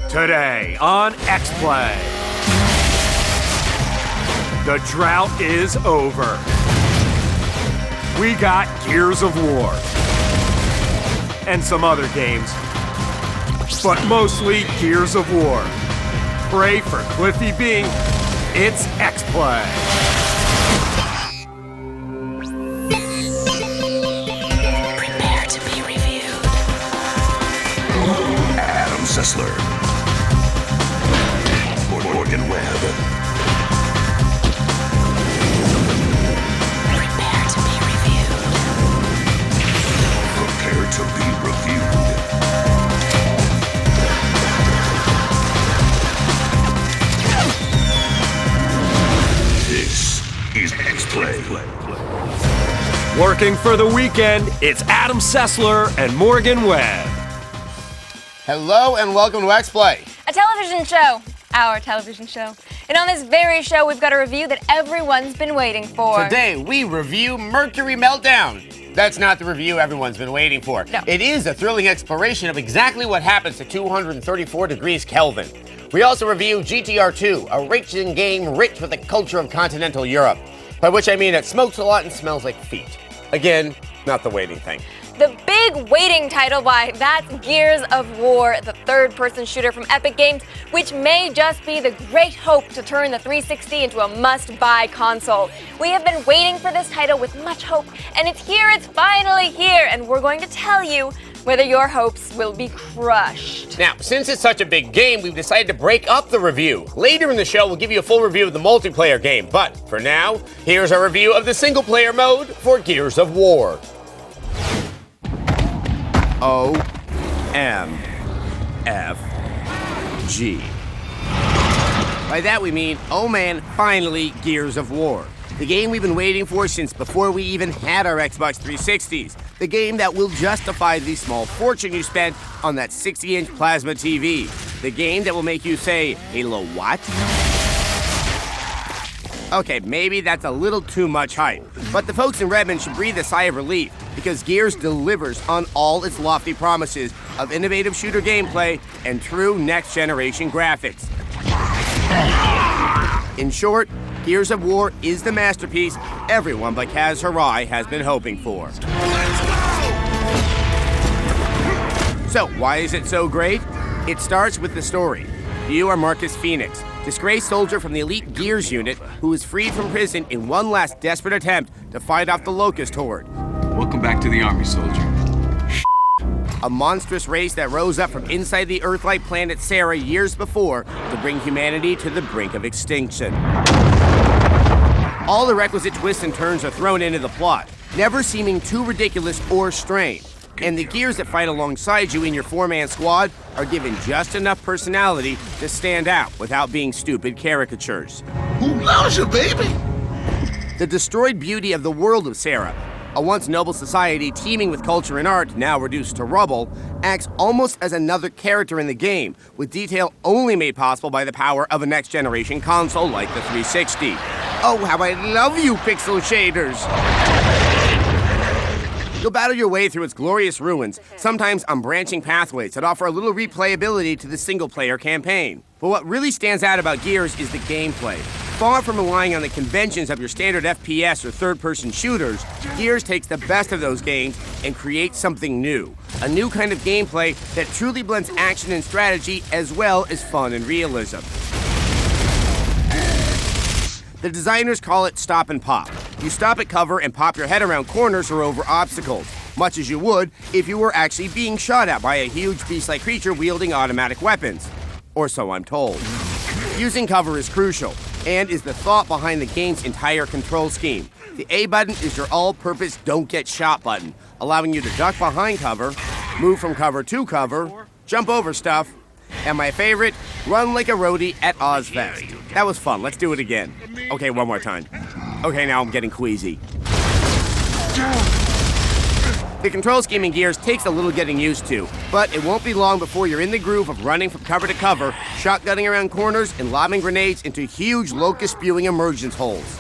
Today on X-Play, the drought is over. We got Gears of War and some other games, but mostly Gears of War. Pray for Cliffy B. It's X-Play. Prepare to be reviewed. Adam Sessler, Morgan Webb. Prepare to be reviewed. Prepare to be reviewed. This is X-Play. Working for the weekend, it's Adam Sessler and Morgan Webb. Hello and welcome to X-Play. A television show. Our television show. And on this very show, we've got a review that everyone's been waiting for. Today, we review Mercury Meltdown. That's not the review everyone's been waiting for. No. It is a thrilling exploration of exactly what happens to 234 degrees Kelvin. We also review GTR 2, a racing game rich with the culture of continental Europe. By which I mean it smokes a lot and smells like feet. Again, not the waiting thing. The big waiting title, why, that's Gears of War, the third-person shooter from Epic Games, which may just be the great hope to turn the 360 into a must-buy console. We have been waiting for this title with much hope, and it's here, it's finally here, and we're going to tell you whether your hopes will be crushed. Now, since it's such a big game, we've decided to break up the review. Later in the show, we'll give you a full review of the multiplayer game, but for now, here's our review of the single-player mode for Gears of War. O-M-F-G. By that we mean, oh man, finally, Gears of War. The game we've been waiting for since before we even had our Xbox 360s. The game that will justify the small fortune you spent on that 60-inch plasma TV. The game that will make you say, Halo what? Okay, maybe that's a little too much hype, but the folks in Redmond should breathe a sigh of relief because Gears delivers on all its lofty promises of innovative shooter gameplay and true next-generation graphics. In short, Gears of War is the masterpiece everyone but Kaz Hirai has been hoping for. So, why is it so great? It starts with the story. You are Marcus Phoenix, disgraced soldier from the elite Gears unit who was freed from prison in one last desperate attempt to fight off the Locust Horde. Welcome back to the Army, soldier. A monstrous race that rose up from inside the Earth-like planet Sarah years before to bring humanity to the brink of extinction. All the requisite twists and turns are thrown into the plot, never seeming too ridiculous or strange. And the Gears that fight alongside you in your four-man squad are given just enough personality to stand out without being stupid caricatures. Who loves you, baby? The destroyed beauty of the world of Sarah, a once noble society teeming with culture and art, now reduced to rubble, acts almost as another character in the game, with detail only made possible by the power of a next-generation console like the 360. Oh, how I love you, pixel shaders! You'll battle your way through its glorious ruins, sometimes on branching pathways that offer a little replayability to the single-player campaign. But what really stands out about Gears is the gameplay. Far from relying on the conventions of your standard FPS or third-person shooters, Gears takes the best of those games and creates something new. A new kind of gameplay that truly blends action and strategy as well as fun and realism. The designers call it stop and pop. You stop at cover and pop your head around corners or over obstacles, much as you would if you were actually being shot at by a huge beast-like creature wielding automatic weapons. Or so I'm told. Using cover is crucial, and is the thought behind the game's entire control scheme. The A button is your all-purpose don't get shot button, allowing you to duck behind cover, move from cover to cover, jump over stuff, and my favorite, run like a roadie at Ozfest. That was fun, let's do it again. Okay, one more time. Okay, now I'm getting queasy. The control scheme in Gears takes a little getting used to, but it won't be long before you're in the groove of running from cover to cover, shotgunning around corners, and lobbing grenades into huge locust-spewing emergence holes.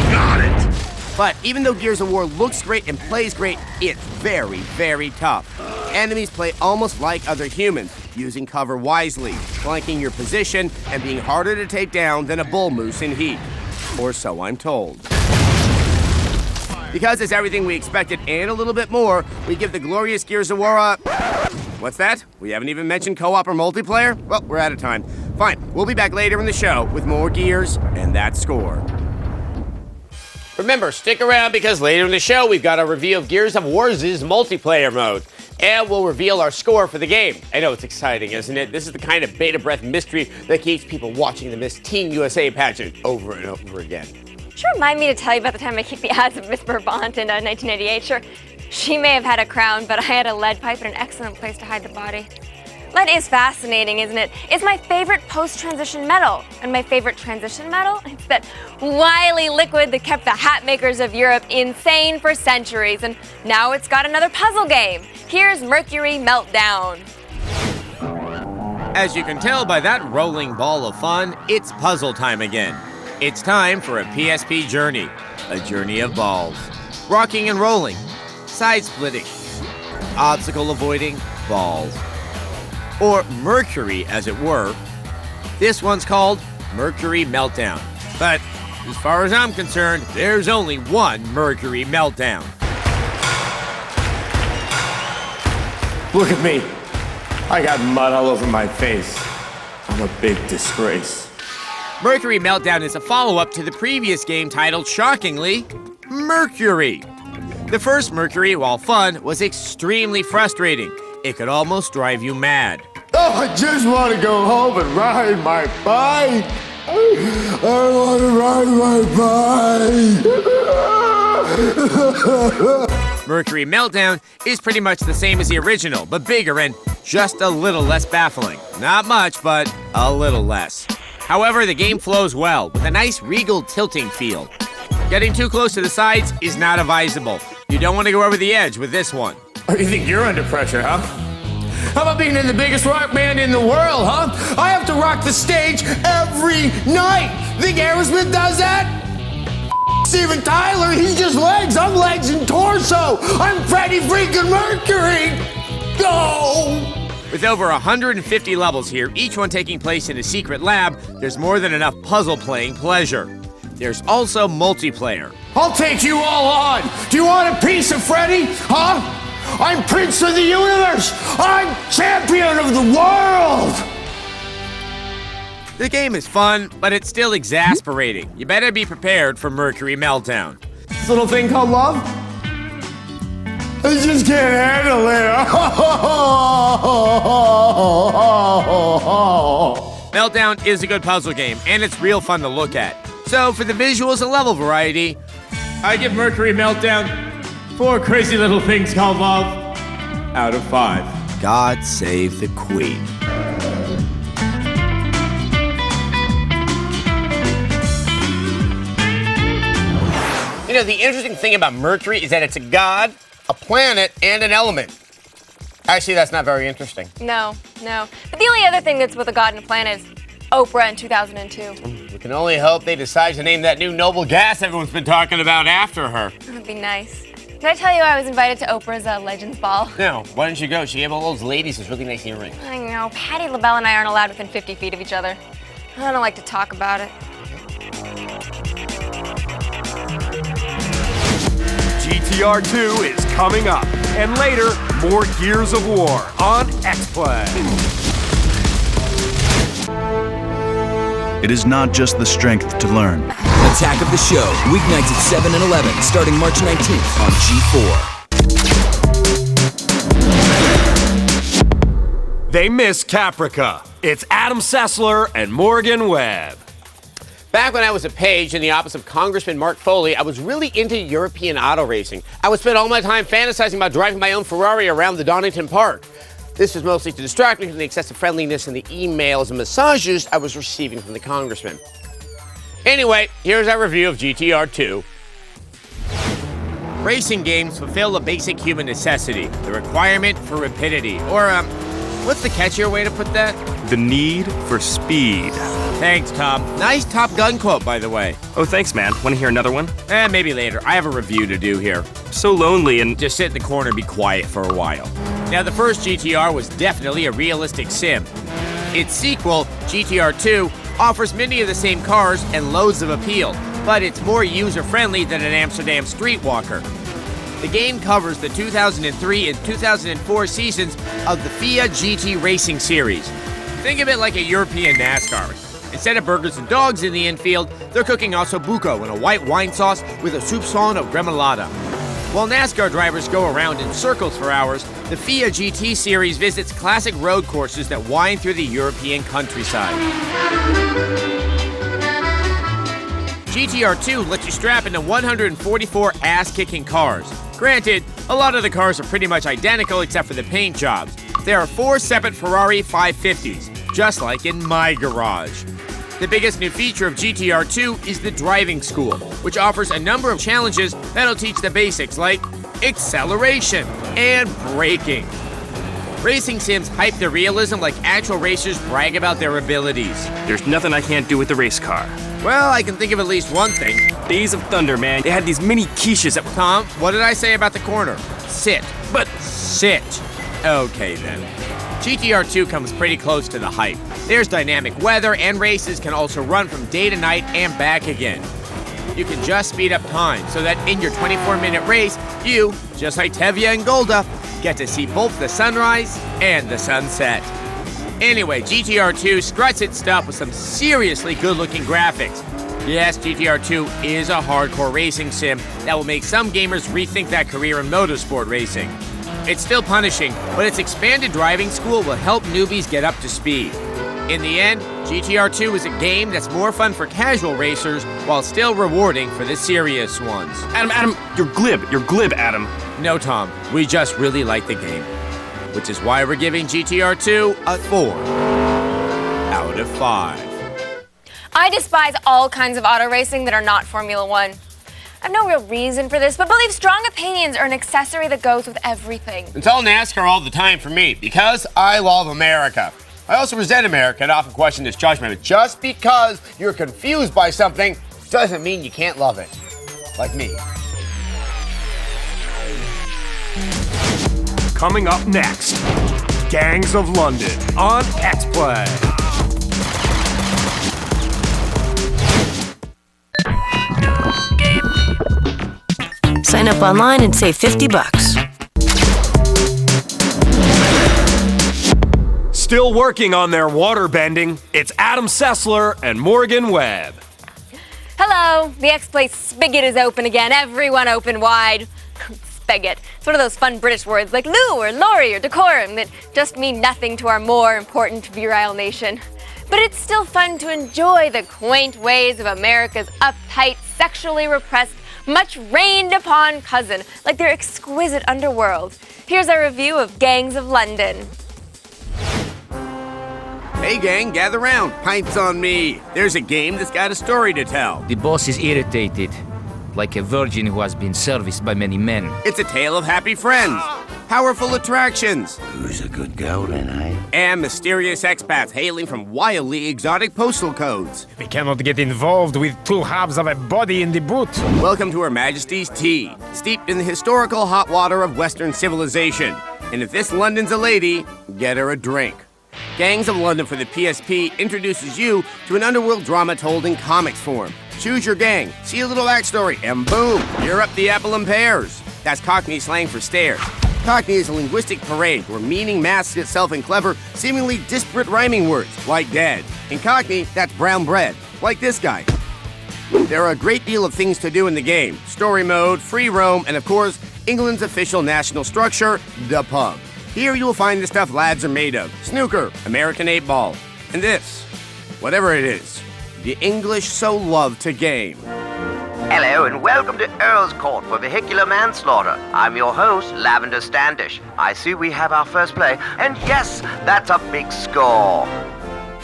Got it! But even though Gears of War looks great and plays great, it's very, very tough. Enemies play almost like other humans, using cover wisely, flanking your position, and being harder to take down than a bull moose in heat. Or so I'm told. Because it's everything we expected and a little bit more, we give the glorious Gears of War a... What's that? We haven't even mentioned co-op or multiplayer? Well, we're out of time. Fine, we'll be back later in the show with more Gears and that score. Remember, stick around because later in the show, we've got a review of Gears of War's multiplayer mode. And we'll reveal our score for the game. I know it's exciting, isn't it? This is the kind of beta breath mystery that keeps people watching the Miss Teen USA pageant over and over again. Sure, remind me to tell you about the time I kicked the ass of Miss Brabant in 1988. Sure, she may have had a crown, but I had a lead pipe and an excellent place to hide the body. Lead is fascinating, isn't it? It's my favorite post-transition metal. And my favorite transition metal? It's that wily liquid that kept the hat makers of Europe insane for centuries. And now it's got another puzzle game. Here's Mercury Meltdown. As you can tell by that rolling ball of fun, it's puzzle time again. It's time for a PSP journey. A journey of balls. Rocking and rolling. Side-splitting. Obstacle avoiding balls. Or Mercury, as it were. This one's called Mercury Meltdown. But as far as I'm concerned, there's only one Mercury Meltdown. Look at me. I got mud all over my face. I'm a big disgrace. Mercury Meltdown is a follow-up to the previous game titled, shockingly, Mercury. The first Mercury, while fun, was extremely frustrating. It could almost drive you mad. Oh, I just want to go home and ride my bike. I want to ride my bike. Mercury Meltdown is pretty much the same as the original, but bigger and just a little less baffling. Not much, but a little less. However, the game flows well, with a nice regal tilting feel. Getting too close to the sides is not advisable. You don't want to go over the edge with this one. Oh, you think you're under pressure, huh? How about being in the biggest rock band in the world, huh? I have to rock the stage every night. Think Aerosmith does that? Steven Tyler, he's just legs. I'm legs and torso. I'm Freddie freaking Mercury. Go! With over 150 levels here, each one taking place in a secret lab, there's more than enough puzzle-playing pleasure. There's also multiplayer. I'll take you all on. Do you want a piece of Freddie, huh? I'm Prince of the Universe! I'm champion of the world! The game is fun, but it's still exasperating. You better be prepared for Mercury Meltdown. This little thing called love? I just can't handle it. Meltdown is a good puzzle game, and it's real fun to look at. So for the visuals and level variety, I give Mercury Meltdown 4 crazy little things called love out of 5. God save the Queen. You know, the interesting thing about Mercury is that it's a god, a planet, and an element. Actually, that's not very interesting. No. But the only other thing that's with a god and a planet is Oprah in 2002. We can only hope they decide to name that new noble gas everyone's been talking about after her. That'd be nice. Did I tell you I was invited to Oprah's Legends Ball? No, why didn't you go? She gave all those ladies this really nice earring. I know. Patti LaBelle and I aren't allowed within 50 feet of each other. I don't like to talk about it. GTR 2 is coming up. And later, more Gears of War on X-Play. It is not just the strength to learn. Attack of the Show, weeknights at 7 and 11, starting March 19th on G4. They miss Caprica. It's Adam Sessler and Morgan Webb. Back when I was a page in the office of Congressman Mark Foley, I was really into European auto racing. I would spend all my time fantasizing about driving my own Ferrari around the Donington Park. This was mostly to distract me from the excessive friendliness and the emails and massages I was receiving from the congressman. Anyway, here's our review of GTR 2. Racing games fulfill a basic human necessity, the requirement for rapidity. Or, what's the catchier way to put that? The need for speed. Thanks, Tom. Nice Top Gun quote, by the way. Oh, thanks, man. Want to hear another one? Maybe later. I have a review to do here. So lonely and... Just sit in the corner and be quiet for a while. Now, the first GTR was definitely a realistic sim. Its sequel, GTR 2, offers many of the same cars and loads of appeal, but it's more user-friendly than an Amsterdam streetwalker. The game covers the 2003 and 2004 seasons of the FIA GT Racing Series. Think of it like a European NASCAR. Instead of burgers and dogs in the infield, they're cooking osso buco in a white wine sauce with a soupçon of remoulade. While NASCAR drivers go around in circles for hours, the FIA GT Series visits classic road courses that wind through the European countryside. GTR 2 lets you strap into 144 ass-kicking cars. Granted, a lot of the cars are pretty much identical except for the paint jobs. There are 4 separate Ferrari 550s, just like in my garage. The biggest new feature of GTR 2 is the driving school, which offers a number of challenges that'll teach the basics like acceleration and braking. Racing sims hype the realism like actual racers brag about their abilities. There's nothing I can't do with the race car. Well, I can think of at least one thing. Days of Thunder, man. They had these mini quiches that were... Tom, what did I say about the corner? Sit. But... Sit. Okay, then. GTR 2 comes pretty close to the hype. There's dynamic weather, and races can also run from day to night and back again. You can just speed up time so that in your 24-minute race, you, just like Tevye and Golda, get to see both the sunrise and the sunset. Anyway, GTR 2 struts its stuff with some seriously good-looking graphics. Yes, GTR 2 is a hardcore racing sim that will make some gamers rethink that career in motorsport racing. It's still punishing, but its expanded driving school will help newbies get up to speed. In the end, GTR 2 is a game that's more fun for casual racers while still rewarding for the serious ones. Adam, you're glib, Adam. No, Tom, we just really like the game. Which is why we're giving GTR 2 a 4 out of 5. I despise all kinds of auto racing that are not Formula One. I have no real reason for this, but believe strong opinions are an accessory that goes with everything. It's all NASCAR all the time for me, because I love America. I also resent America and often question its judgment. But just because you're confused by something doesn't mean you can't love it. Like me. Coming up next, Gangs of London on X-Play. Sign up online and save $50. Still working on their water bending, it's Adam Sessler and Morgan Webb. Hello, the X-Play spigot is open again, everyone open wide. Spigot. It's one of those fun British words like loo or lorry or decorum that just mean nothing to our more important virile nation. But it's still fun to enjoy the quaint ways of America's uptight, sexually repressed, much rained upon cousin, like their exquisite underworld. Here's our review of Gangs of London. Hey gang, gather round. Pints on me. There's a game that's got a story to tell. The boss is irritated, like a virgin who has been serviced by many men. It's a tale of happy friends, powerful attractions, Who's a good girl then, eh? and mysterious expats hailing from wildly exotic postal codes. We cannot get involved with 2 halves of a body in the boot. Welcome to Her Majesty's tea, steeped in the historical hot water of Western civilization. And if this London's a lady, get her a drink. Gangs of London for the PSP introduces you to an underworld drama told in comics form. Choose your gang, see a little backstory, and boom, you're up the apple and pears. That's Cockney slang for stairs. Cockney is a linguistic parade where meaning masks itself in clever, seemingly disparate rhyming words, like dead. In Cockney, that's brown bread, like this guy. There are a great deal of things to do in the game. Story mode, free roam, and of course, England's official national structure, the pub. Here you will find the stuff lads are made of. Snooker, American 8-ball, and this, whatever it is, the English so love to game. Hello and welcome to Earl's Court for Vehicular Manslaughter. I'm your host, Lavender Standish. I see we have our first play, and yes, that's a big score.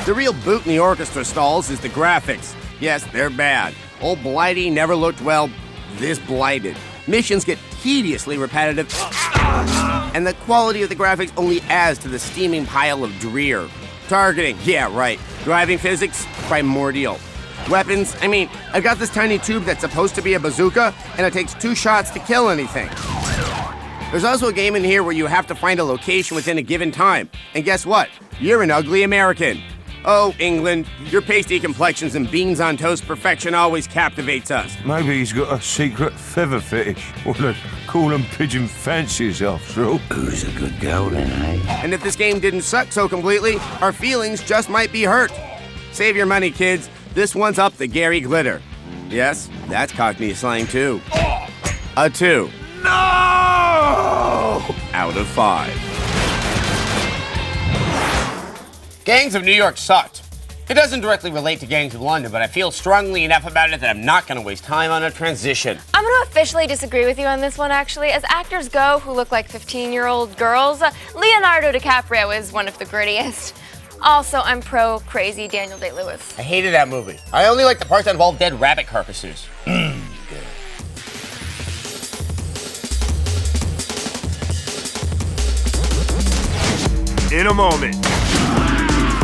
The real boot in the orchestra stalls is the graphics. Yes, they're bad. Old Blighty never looked, well, this blighted. Missions get tediously repetitive, and the quality of the graphics only adds to the steaming pile of drear. Targeting, yeah, right. Driving physics, primordial. Weapons, I mean, I've got this tiny tube that's supposed to be a bazooka, and it takes 2 shots to kill anything. There's also a game in here where you have to find a location within a given time. And guess what? You're an ugly American. Oh, England, your pasty complexions and beans on toast perfection always captivates us. Maybe he's got a secret feather fetish. Or the call and pigeon fancies, after all. Who's a good girl then, eh? And if this game didn't suck so completely, our feelings just might be hurt. Save your money, kids. This one's up the Gary Glitter. Yes, that's Cockney slang too. A 2. No! Out of 5. Gangs of New York sucked. It doesn't directly relate to Gangs of London, but I feel strongly enough about it that I'm not going to waste time on a transition. I'm going to officially disagree with you on this one, actually. As actors go who look like 15-year-old girls, Leonardo DiCaprio is one of the grittiest. Also, I'm pro crazy Daniel Day-Lewis. I hated that movie. I only like the parts that involve dead rabbit carcasses. In a moment,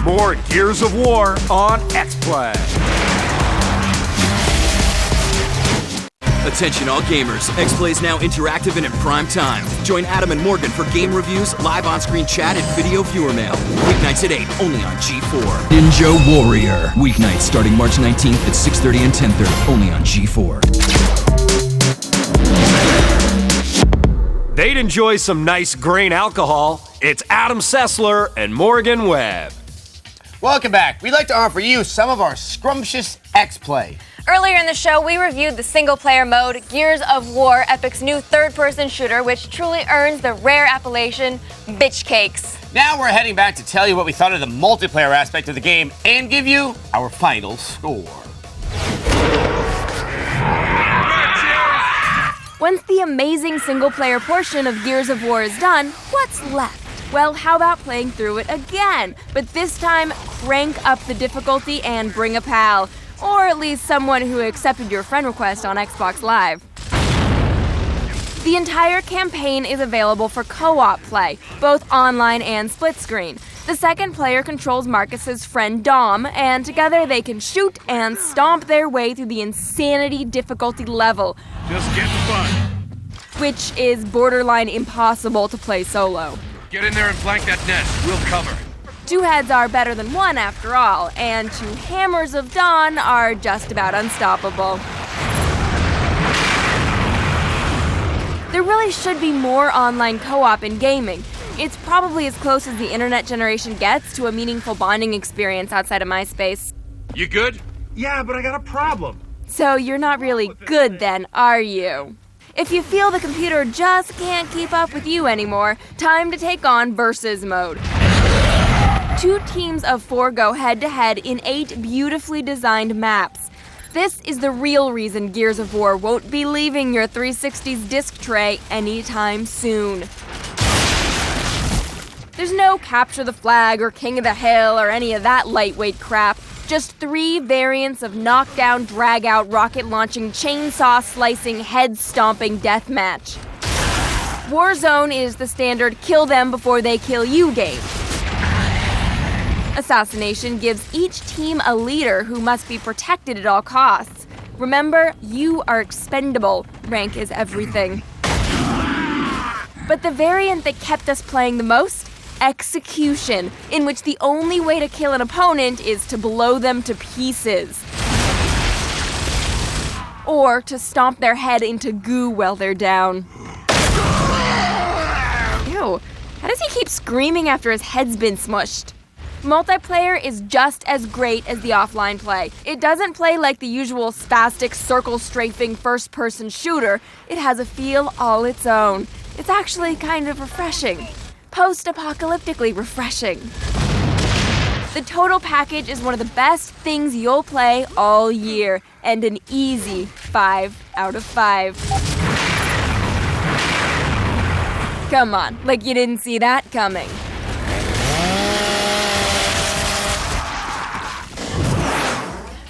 more Gears of War on X-Play. Attention all gamers, X-Play is now interactive and in prime time. Join Adam and Morgan for game reviews, live on-screen chat, and video viewer mail. Weeknights at 8, only on G4. Ninja Warrior. Weeknights starting March 19th at 6:30 and 10:30, only on G4. They'd enjoy some nice grain alcohol. It's Adam Sessler and Morgan Webb. Welcome back. We'd like to offer you some of our scrumptious X-Play. Earlier in the show, we reviewed the single-player mode, Gears of War, Epic's new third-person shooter, which truly earns the rare appellation, Bitch Cakes. Now we're heading back to tell you what we thought of the multiplayer aspect of the game and give you our final score. Once the amazing single-player portion of Gears of War is done, what's left? Well, how about playing through it again? But this time, crank up the difficulty and bring a pal. Or at least someone who accepted your friend request on Xbox Live. The entire campaign is available for co-op play, both online and split screen. The second player controls Marcus's friend Dom, and together they can shoot and stomp their way through the insanity difficulty level. Just get the fun. Which is borderline impossible to play solo. Get in there and flank that nest. We'll cover. 2 heads are better than 1 after all, and 2 hammers of dawn are just about unstoppable. There really should be more online co-op in gaming. It's probably as close as the internet generation gets to a meaningful bonding experience outside of MySpace. You good? Yeah, but I got a problem. So you're not really good then, are you? If you feel the computer just can't keep up with you anymore, time to take on Versus Mode. 2 teams of 4 go head-to-head in 8 beautifully designed maps. This is the real reason Gears of War won't be leaving your 360's disc tray anytime soon. There's no capture the flag or king of the hill or any of that lightweight crap. Just 3 variants of knockdown, drag-out, rocket-launching, chainsaw-slicing, head-stomping deathmatch. Warzone is the standard kill-them-before-they-kill-you game. Assassination gives each team a leader who must be protected at all costs. Remember, you are expendable. Rank is everything. But the variant that kept us playing the most? Execution, in which the only way to kill an opponent is to blow them to pieces. Or to stomp their head into goo while they're down. Ew, how does he keep screaming after his head's been smushed? Multiplayer is just as great as the offline play. It doesn't play like the usual spastic, circle-strafing first-person shooter. It has a feel all its own. It's actually kind of refreshing. Post-apocalyptically refreshing. The total package is one of the best things you'll play all year, and an easy 5 out of 5. Come on, like you didn't see that coming.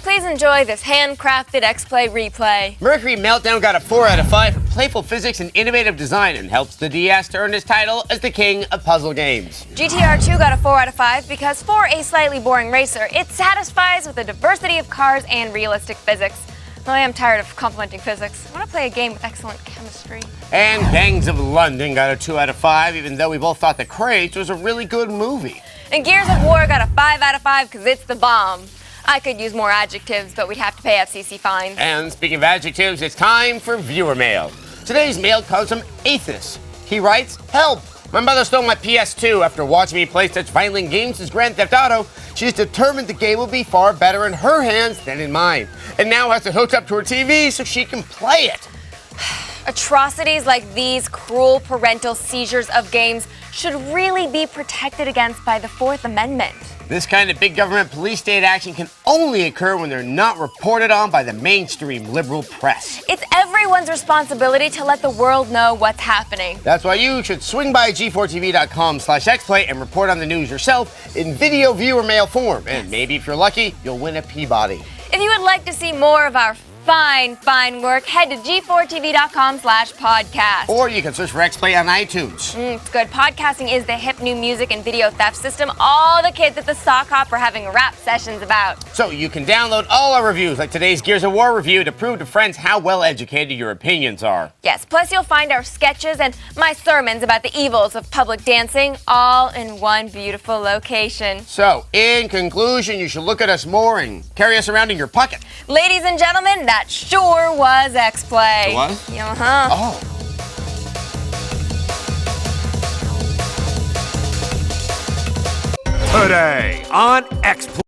Please enjoy this handcrafted X-Play replay. Mercury Meltdown got a 4 out of 5 for playful physics and innovative design and helps the DS to earn his title as the king of puzzle games. GTR 2 got a 4 out of 5 because for a slightly boring racer, it satisfies with a diversity of cars and realistic physics. I am tired of complimenting physics. I want to play a game with excellent chemistry. And Gangs of London got a 2 out of 5, even though we both thought The Crates was a really good movie. And Gears of War got a 5 out of 5 because it's the bomb. I could use more adjectives, but we'd have to pay FCC fines. And speaking of adjectives, it's time for viewer mail. Today's mail comes from Aethys. He writes, "Help! My mother stole my PS2 after watching me play such violent games as Grand Theft Auto. She's determined the game will be far better in her hands than in mine, and now has to hook up to her TV so she can play it." Atrocities like these cruel parental seizures of games should really be protected against by the Fourth Amendment. This kind of big government police state action can only occur when they're not reported on by the mainstream liberal press. It's everyone's responsibility to let the world know what's happening. That's why you should swing by g4tv.com/xplay and report on the news yourself in video viewer mail form. And maybe if you're lucky, you'll win a Peabody. If you would like to see more of our fine work, head to g4tv.com/podcast. Or you can search for XPlay on iTunes. It's good. Podcasting is the hip new music and video theft system all the kids at the Sock Hop are having rap sessions about. So you can download all our reviews, like today's Gears of War review, to prove to friends how well educated your opinions are. Yes, plus you'll find our sketches and my sermons about the evils of public dancing all in one beautiful location. So, in conclusion, you should look at us more and carry us around in your pocket. Ladies and gentlemen, that sure was XPlay. It was? Uh-huh. Oh. Today on XPlay.